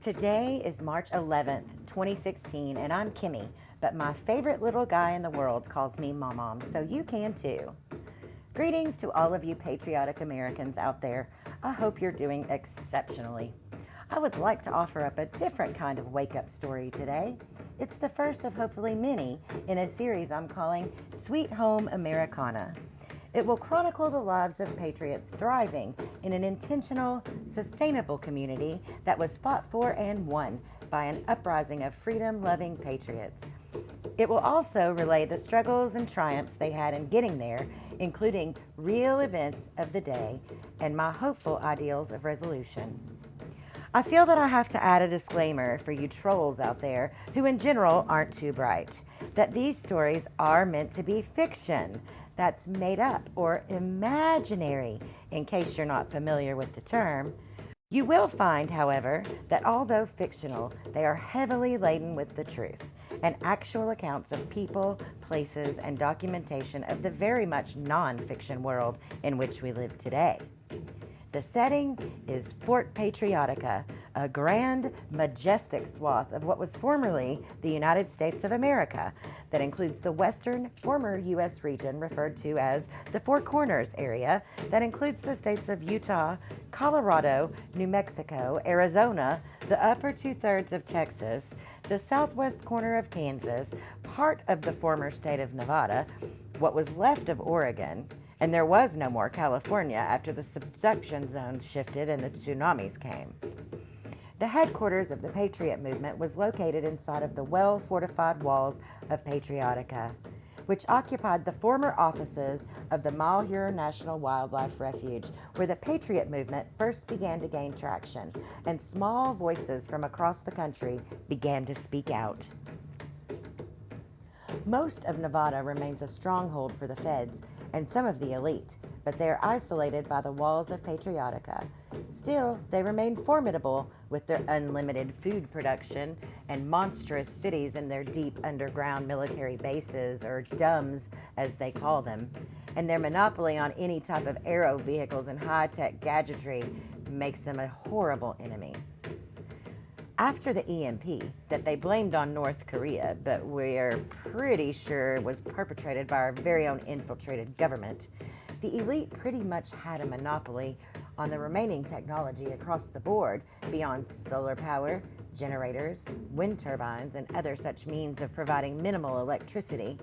Today is March 11th, 2016, and I'm Kimmi, but my favorite little guy in the world calls me MomMom, so you can too. Greetings to all of you patriotic Americans out there. I hope you're doing exceptionally. I would like to offer up a different kind of wake-up story today. It's the first of hopefully many in a series I'm calling Sweet Home Americana. It will chronicle the lives of patriots thriving in an intentional, sustainable community that was fought for and won by an uprising of freedom-loving patriots. It will also relay the struggles and triumphs they had in getting there, including real events of the day and my hopeful ideals of resolution. I feel that I have to add a disclaimer for you trolls out there who in general aren't too bright, that these stories are meant to be fiction that's made up or imaginary, in case you're not familiar with the term. You will find, however, that although fictional, they are heavily laden with the truth and actual accounts of people, places, and documentation of the very much non-fiction world in which we live today. The setting is Fort Patriotica, a grand, majestic swath of what was formerly the United States of America that includes the western, former U.S. region referred to as the Four Corners area that includes the states of Utah, Colorado, New Mexico, Arizona, the upper two-thirds of Texas, the southwest corner of Kansas, part of the former state of Nevada, what was left of Oregon, and there was no more California after the subduction zones shifted and the tsunamis came. The headquarters of the Patriot movement was located inside of the well-fortified walls of Patriotica, which occupied the former offices of the Malheur National Wildlife Refuge, where the Patriot movement first began to gain traction, and small voices from across the country began to speak out. Most of Nevada remains a stronghold for the feds and some of the elite, but they are isolated by the walls of Patriotica. Still, they remain formidable with their unlimited food production and monstrous cities in their deep underground military bases, or DUMBs as they call them, and their monopoly on any type of aero vehicles and high-tech gadgetry makes them a horrible enemy. After the EMP that they blamed on North Korea, but we're pretty sure was perpetrated by our very own infiltrated government, the elite pretty much had a monopoly on the remaining technology across the board beyond solar power, generators, wind turbines, and other such means of providing minimal electricity,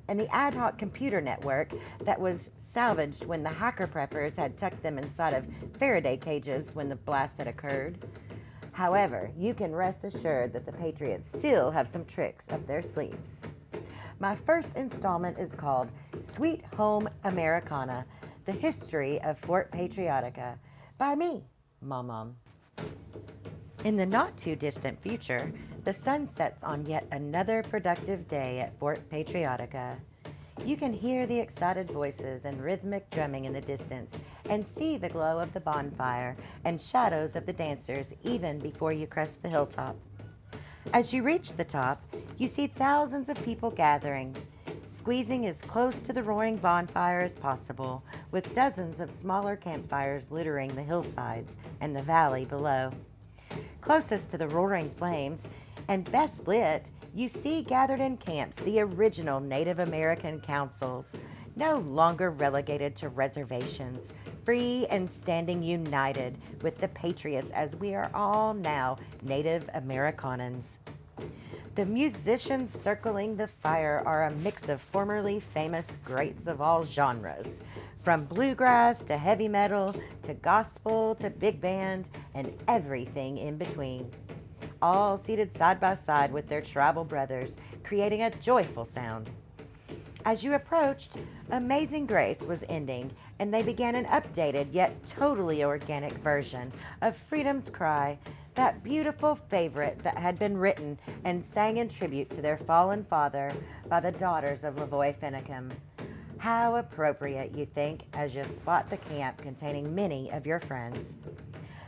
and the ad hoc computer network that was salvaged when the hacker preppers had tucked them inside of Faraday cages when the blast had occurred. However, you can rest assured that the Patriots still have some tricks up their sleeves. My first installment is called Sweet Home Americana, The History of Fort Patriotica, by me, MomMom. In the not-too-distant future, the sun sets on yet another productive day at Fort Patriotica. You can hear the excited voices and rhythmic drumming in the distance and see the glow of the bonfire and shadows of the dancers even before you crest the hilltop. As you reach the top, you see thousands of people gathering, squeezing as close to the roaring bonfire as possible, with dozens of smaller campfires littering the hillsides and the valley below. Closest to the roaring flames, and best lit, you see gathered in camps the original Native American councils, no longer relegated to reservations, free and standing united with the patriots as we are all now Native Americanans. The musicians circling the fire are a mix of formerly famous greats of all genres, from bluegrass to heavy metal to gospel to big band and everything in between, all seated side by side with their tribal brothers, creating a joyful sound. As you approached, Amazing Grace was ending, and they began an updated yet totally organic version of Freedom's Cry, that beautiful favorite that had been written and sang in tribute to their fallen father by the daughters of Lavoy Finicum. How appropriate, you think, as you spot the camp containing many of your friends.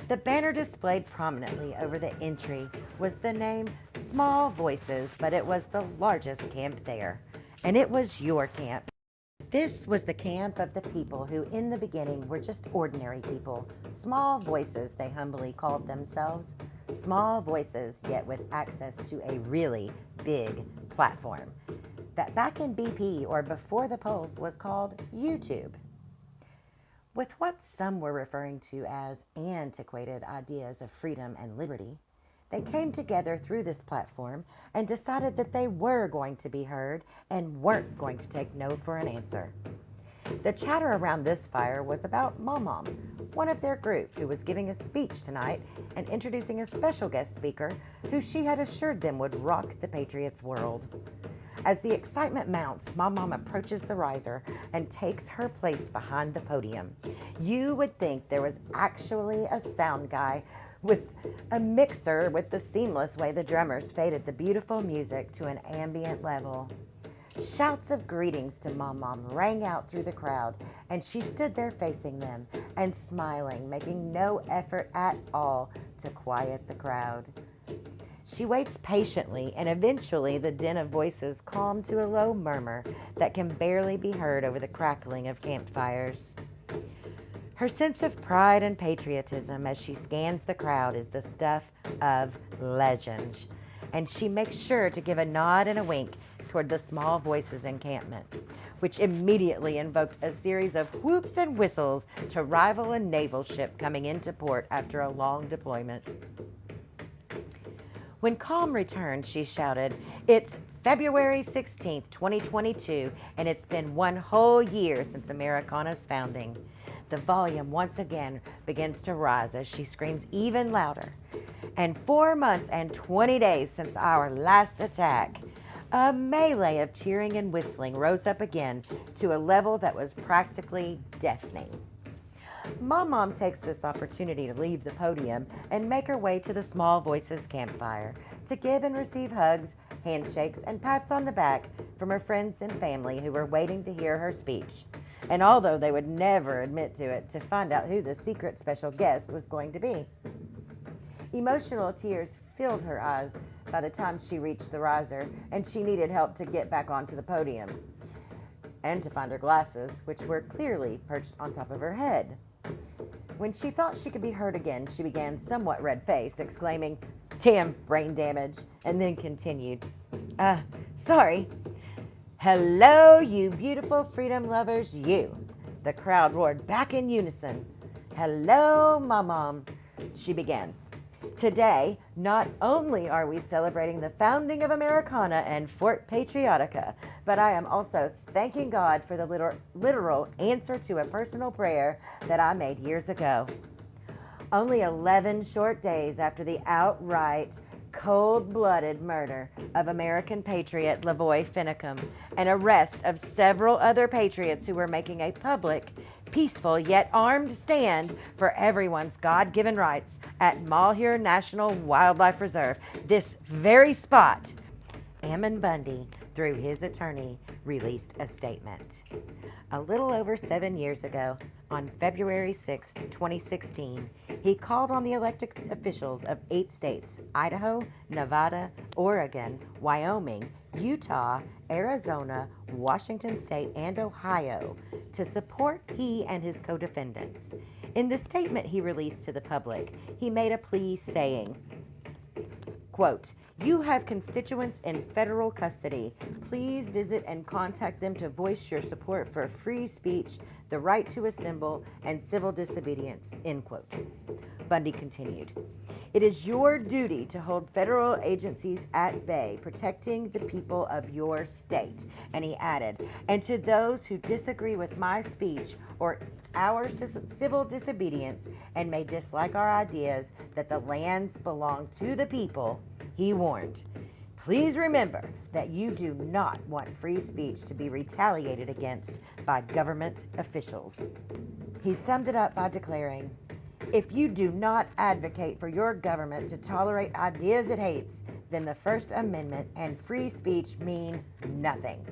The banner displayed prominently over the entry was the name Small Voices, but it was the largest camp there, and it was your camp. This was the camp of the people who in the beginning were just ordinary people, small voices they humbly called themselves, Small voices, yet with access to a really big platform that back in BP or before the polls was called YouTube. With what some were referring to as antiquated ideas of freedom and liberty, they came together through this platform and decided that they were going to be heard and weren't going to take no for an answer. The chatter around this fire was about MomMom, one of their group who was giving a speech tonight and introducing a special guest speaker who she had assured them would rock the Patriots' world. As the excitement mounts, MomMom approaches the riser and takes her place behind the podium. You would think there was actually a sound guy with a mixer with the seamless way the drummers faded the beautiful music to an ambient level. Shouts of greetings to MomMom rang out through the crowd, and she stood there facing them and smiling, making no effort at all to quiet the crowd. She waits patiently, and eventually the din of voices calm to a low murmur that can barely be heard over the crackling of campfires. Her sense of pride and patriotism as she scans the crowd is the stuff of legends, and she makes sure to give a nod and a wink toward the small voices encampment, which immediately invoked a series of whoops and whistles to rival a naval ship coming into port after a long deployment. When calm returned, she shouted, "It's February 16th, 2022, and it's been one whole year since Americana's founding." The volume once again begins to rise as she screams even louder. "And 4 months and 20 days since our last attack." A melee of cheering and whistling rose up again to a level that was practically deafening. MomMom takes this opportunity to leave the podium and make her way to the Small Voices campfire to give and receive hugs, handshakes, and pats on the back from her friends and family who were waiting to hear her speech. And although they would never admit to it, to find out who the secret special guest was going to be. Emotional tears filled her eyes by the time she reached the riser, and she needed help to get back onto the podium and to find her glasses, which were clearly perched on top of her head. When she thought she could be heard again, she began somewhat red-faced, exclaiming, "Damn brain damage," and then continued, Sorry. "Hello, you beautiful freedom lovers, you." The crowd roared back in unison. "Hello, MomMom," she began. "Today, not only are we celebrating the founding of Americana and Fort Patriotica, but I am also thanking God for the literal answer to a personal prayer that I made years ago. Only 11 short days after the outright, cold-blooded murder of American patriot Lavoy Finicum and arrest of several other patriots who were making a public, peaceful yet armed stand for everyone's God-given rights at Malheur National Wildlife Reserve, this very spot," Ammon Bundy, through his attorney, released a statement. A little over 7 years ago, on February 6, 2016, he called on the elected officials of 8 states, Idaho, Nevada, Oregon, Wyoming, Utah, Arizona, Washington State, and Ohio to support he and his co-defendants. In the statement he released to the public, he made a plea saying, quote, "You have constituents in federal custody. Please visit and contact them to voice your support for free speech, the right to assemble, and civil disobedience," end quote. Bundy continued, "It is your duty to hold federal agencies at bay, protecting the people of your state." And he added, "And to those who disagree with my speech or our civil disobedience and may dislike our ideas that the lands belong to the people," he warned, "please remember that you do not want free speech to be retaliated against by government officials." He summed it up by declaring, "If you do not advocate for your government to tolerate ideas it hates, then the First Amendment and free speech mean nothing."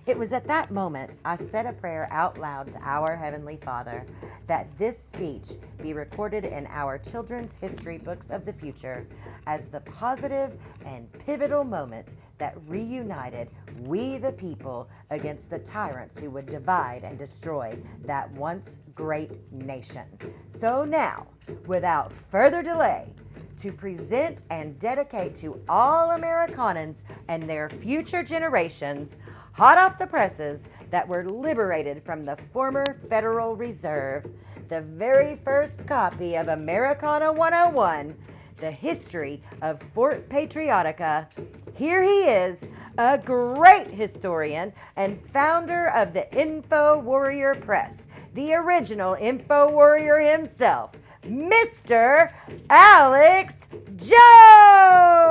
It was at that moment I said a prayer out loud to our Heavenly Father that this speech be recorded in our children's history books of the future as the positive and pivotal moment that reunited we the people against the tyrants who would divide and destroy that once great nation. So now, without further delay, to present and dedicate to all Americanans and their future generations, hot off the presses, that were liberated from the former Federal Reserve, the very first copy of Americana 101, the history of Fort Patriotica. Here he is, a great historian and founder of the Info Warrior Press, the original Info Warrior himself, Mr. Alex Jones.